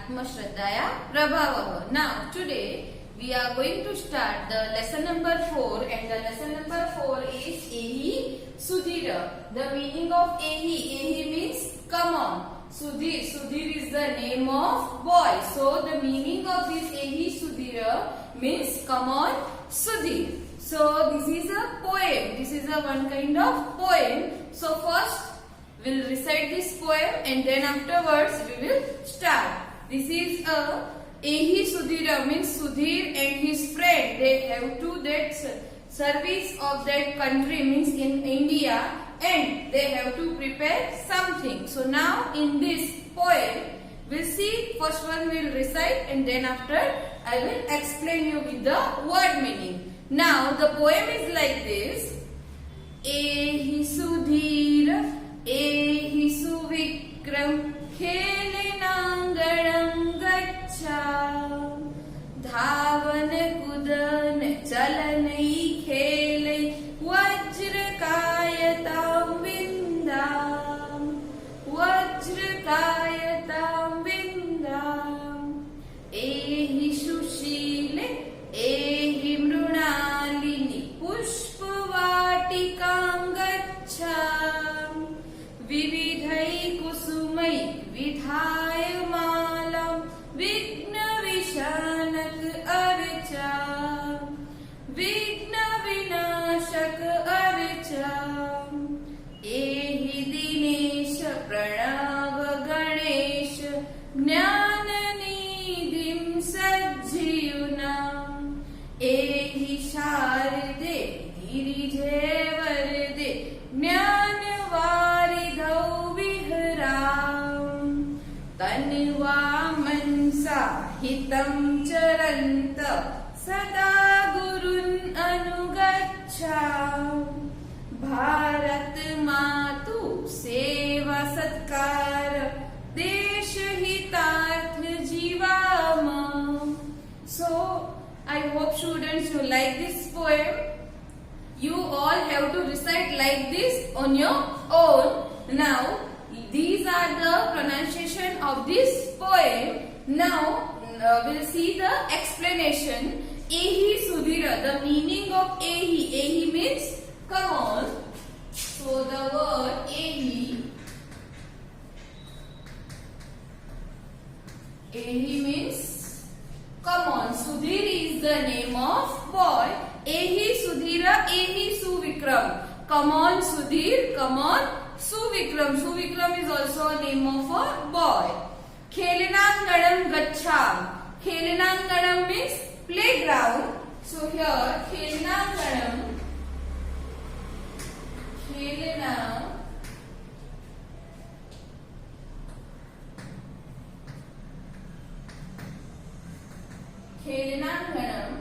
Atmashraddhaya Prabhavah. Now today we are going to start the lesson number 4, and the lesson number 4 is Ehi Sudhira. The meaning of Ehi means come on. Sudhir is the name of boy. So the meaning of this Ehi Sudhira means come on Sudhir. So this is a poem. This is a one kind of poem. So first we'll recite this poem and then afterwards we will start. This is a Ehi Sudhira means Sudhir and his friend. They have to that service of that country means in India, and they have to prepare something. So now in this poem we'll see, first one we'll recite and then after I will explain you with the word meaning. Now the poem is like this. Ehi Sudhira Ehi Suvikram Khelenangaram Gaccha Dhavan Kudan Chalanai Khele Vajrakayatam Vindam Vajrakayatam Vindam Ehi Sushile Ehi Mrunalini Pushpavatikam Gaccha Vividhai Kusumai Vidhaya Malam Vigna Vishanak Archa Vigna Vinashak Archa Ehi Dinesha Pranava Ganesha Jnananidhim Sajjiyunam Ehi Sharde Girije Varde Jnanavaridhau Viharam Tanva Mansa Hitam Charanta Sada Gurun Anugaccha Bharat Matu Seva Satkara Desha Hitarth Jivama. So I hope students you like this poem. You all have to recite like this on your own. Now these are the pronunciation of this poem. Now we'll see the explanation. Ehi Sudhira. The meaning of Ehi. Ehi means come on. So the word Ehi. Ehi means come on. Sudhir is the name of boy. Ehi Sudhira Ehi Suvikram. Come on Sudhir. Come on Suvikram. Suvikram is also a name of a boy. Khelenangaram Gaccham. Khelenangaram means playground. So here Khelenangaram. Khelenangaram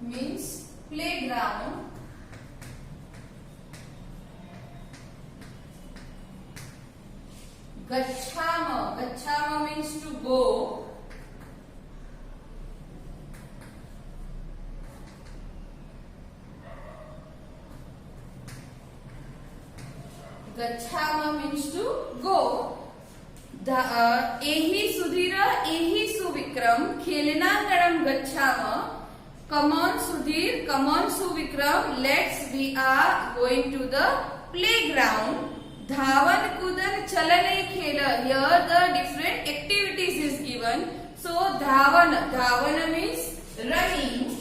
means playground. Gacchama. Gacchama means to go. Gacchama means to go. Ehi Sudhira Ehi Suvikram Khelenangaram Gacchama. Come on Sudhir, come on Suvikram. We are going to the playground. Dhavan Kudan Chalanai Khela. Here the different activities is given. So Dhavan. Dhavan means running.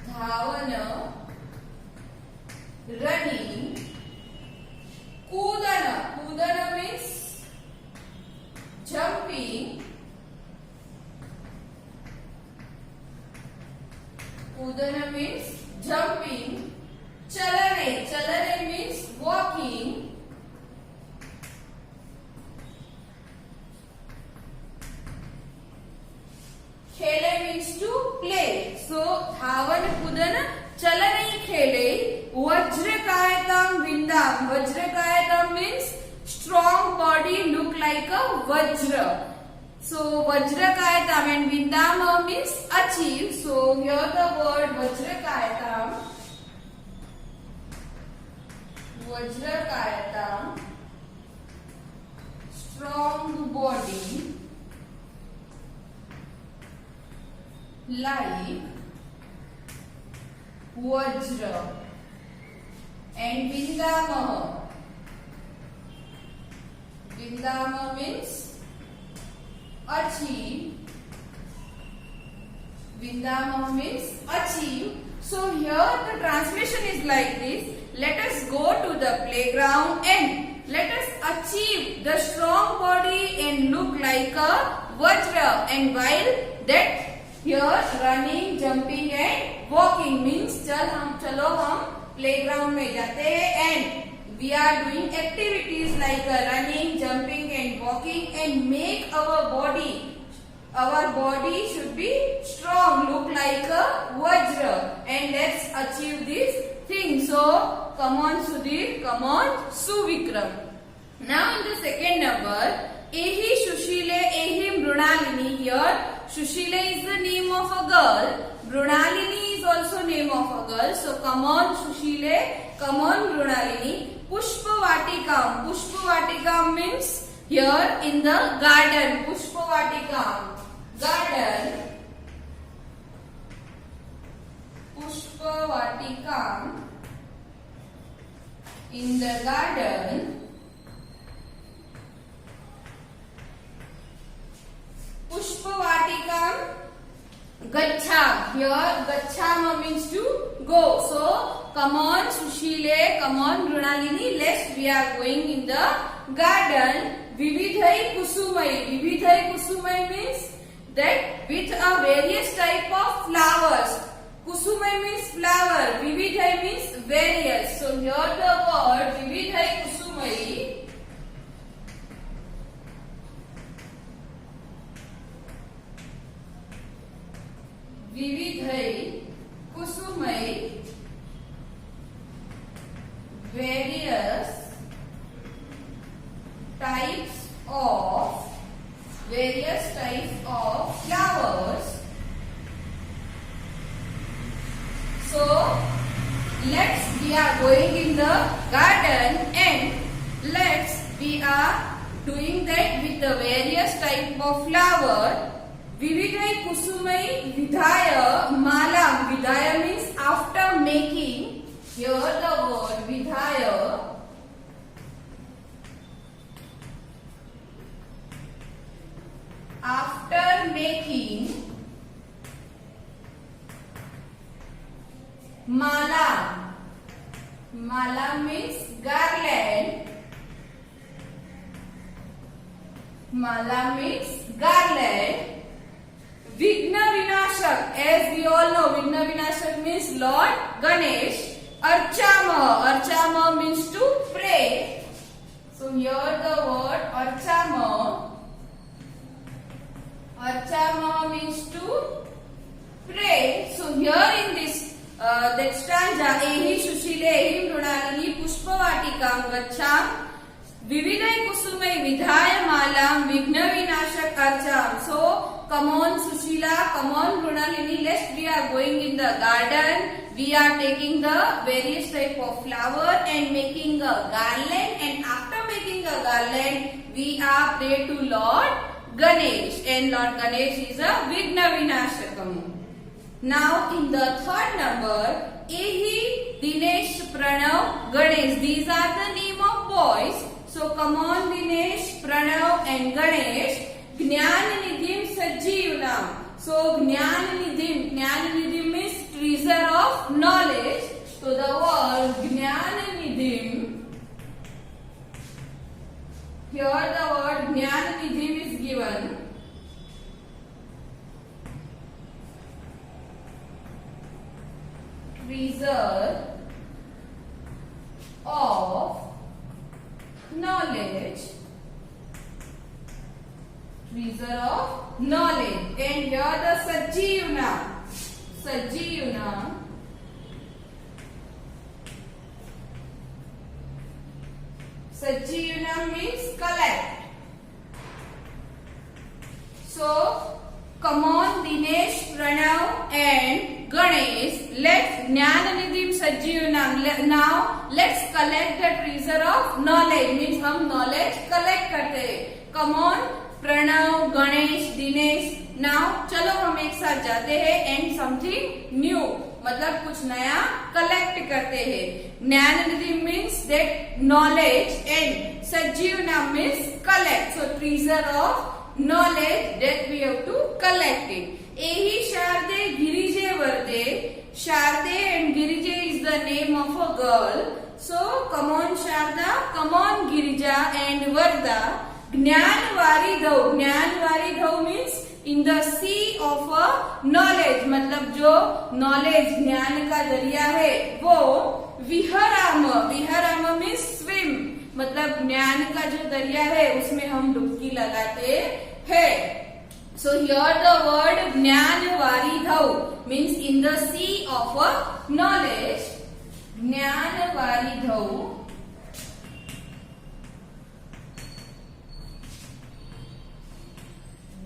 Dhavana. Running. Kudana. Kudana means jumping. Kudana means jumping. Chalane. Chalane means walking. Khele means to play. So Dhavan Kudana Chalanai Khele Vajrakayatam Vindam. Vajrakayatam means strong body, look like a Vajra. So Vajrakayatam and Vindama means achieve. So here the word Vajrakayatam. वज्रकायता, strong body like Vajra. And Vindamah. Vindamah means achieve. Vindamah means achieve. So here the translation is like this. Let us go to the playground and let us achieve the strong body and look like a Vajra. And while that here running, jumping and walking means चलो हम playground में जाते हैं and we are doing activities like running, jumping and walking and make our body should be strong, look like a Vajra, and let's achieve this thing. So come on Sudhir, come on Suvikram. Now in the second number, Ehi Shushile Ehi Mrunalini. Here Shushile is the name of a girl, Mrunalini is also name of a girl. So come on Shushile, come on Mrunalini. Pushpavatikam. Pushpavatikam means here in the garden. Pushpavatikam, garden. Pushpavatikam, in the garden. Pushpavatikam Gachha. Here Gachha means to go. So come on Sushile, come on Mrunalini, we are going in the garden. Vividhai Kusumai. Vividhai Kusumai means that with a various type of flowers. Kusumai means flower, Vividhai means various. So here the word Vividhai Kusumai. Vividhai Kusumai, various types of flowers. So we are going in the garden and we are doing that with the various type of flower. Vividhai Kusumai Vidhaya Malam. Vidhaya means after making. Here the word Vidhaya. After making Mala. Mala means garland. Mala means garland. Vigna Vinashak, as we all know, Vigna Vinashak means Lord Ganesh. Archama, Archama means to pray. So here the word Archama. Archama means to pray. So here in this that stanza, Ehi Shushile Ehi Mrunalini Pushpavatikam Gacham Vividhai Kusumai Vidhaya Malam Vigna Vinashak Archam. So come on Sushila, come on Mrunalini, we are going in the garden. We are taking the various type of flower and making a garland, and after making a garland we are pray to Lord Ganesh, and Lord Ganesh is a Vigna Vinashakam. Now in the third number, Ehi, Dinesh, Pranav, Ganesh. These are the name of boys. So come on Dinesh, Pranav and Ganesh. Jnananidhim Sajjeevanam. So Jnananidhim means treasure of knowledge. So the word Jnananidhim, here the word Jnananidhim is given. Treasure of knowledge. Treasure of knowledge. And here the Sajjeevanam. Sajjeevanam. Sajjeevanam means collect. So come on Dinesh, Pranav and Ganesh. Let's Jnananidhim Sajjeevanam. Now let's collect the treasure of knowledge. Means हम knowledge collect करते हैं. Come on, Pranav, Ganesh, Dinesh. Now चलो हम एक साथ जाते हैं and something new. मतलब कुछ नया कलेक्ट करते हैं. ज्ञाननिधि मीन्स दैट नॉलेज एंड सजीवना means collect. So treasure of knowledge that we have to collect it. एहि शारदे गिरिजे वर्दे. Sharade and Girije is the name of a girl. So come on Sharada, come on Girija and Varda. ज्ञान वारिधौ. ज्ञान वारिधौ means in the sea of a knowledge. मतलब जो knowledge ज्ञान का दरिया है वो विहराम. विहराम मीन्स स्विम. मतलब ज्ञान का जो दरिया है उसमें हम डुबकी लगाते हैं. सो हियर द वर्ड ज्ञान वारिधौ means in the sea of a knowledge. ज्ञान वारिधौ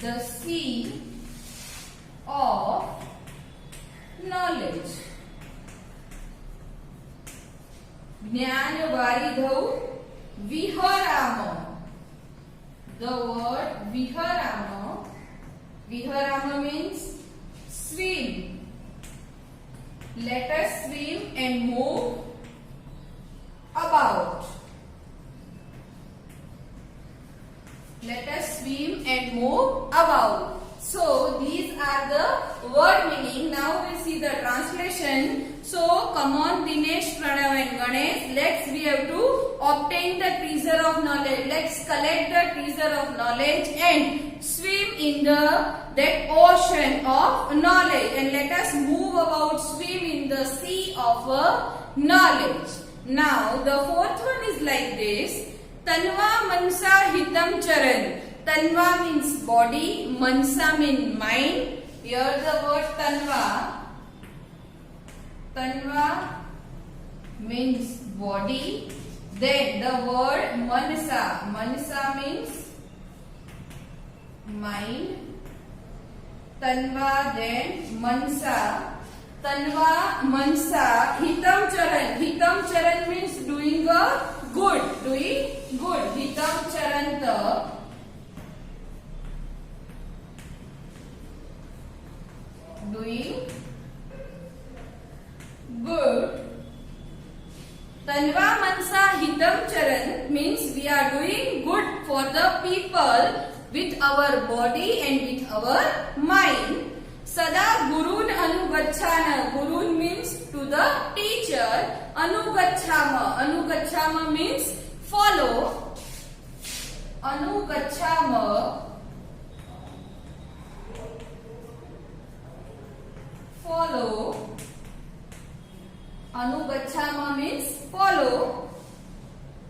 the sea of knowledge. Jnana varidhau viharama. The word viharama. Viharama means swim. Let us swim and move about. Let us swim and move about. So these are the word meaning. Now we see the translation. So come on Dinesh, Pranav and Ganesh. We have to obtain the treasure of knowledge. Let's collect the treasure of knowledge and swim in that ocean of knowledge. And let us move about, swim in the sea of knowledge. Now the fourth one is like this. Tanva mansa hitam charan. Tanva means body, mansa means mind. Here the word tanva. Tanva means body. Then the word mansa. Mansa means mind. Tanva, then mansa. Tanva, mansa, hitam charan. Hitam charan means doing a good. Doing good. Hitam charanta. Doing good. Tanva mansa hitam charan means we are doing good for the people with our body and with our mind. Sada gurun anugachana. Gurun means to the teacher. Anugachama. Anugachama means follow. Anugachama. Follow. Anugachama means follow.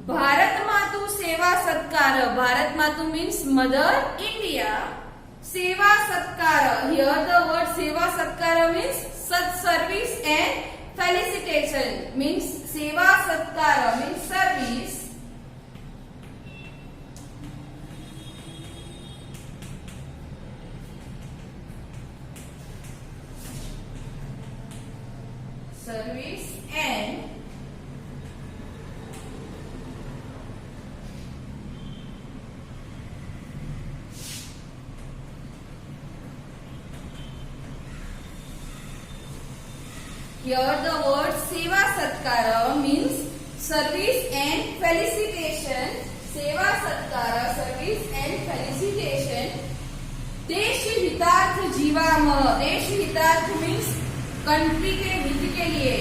Bharat Matu Seva Satkara. Bharat Matu means Mother India. Seva Satkara. Here the word Seva Satkara means service and felicitation. Means Seva Satkara means service. Service and here the word Seva Satkara means service and felicitation. Seva Satkara, service and felicitation. देश हितार्थ जीवाम. देश हितार्थ means country के हित के लिए.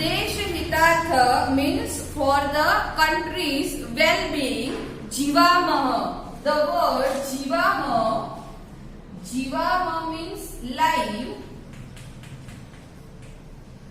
देश हितार्थ means for the country's well-being. जीवाम. The word जीवाम. जीवाम means life.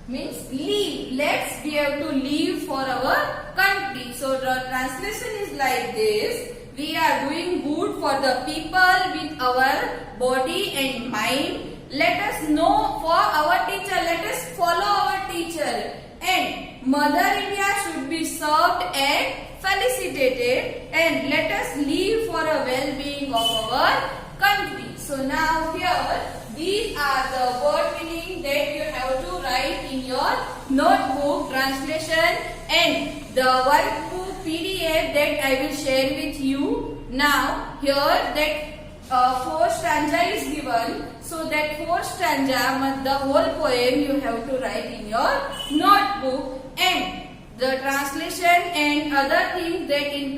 Means live. We have to live for our country. So the translation is like this. We are doing good for the people with our body and mind. Let us know for our teacher. Let us follow our teacher. And Mother India should be served and felicitated. And let us live for a well-being of our country. So now here These are the word meaning that you have to write in your notebook. Translation and the workbook PDF that I will share with you. Now here that 4 stanza is given, so that 4 stanza, the whole poem you have to write in your notebook, and the translation and other things that in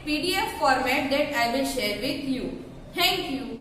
PDF format that I will share with you. Thank you.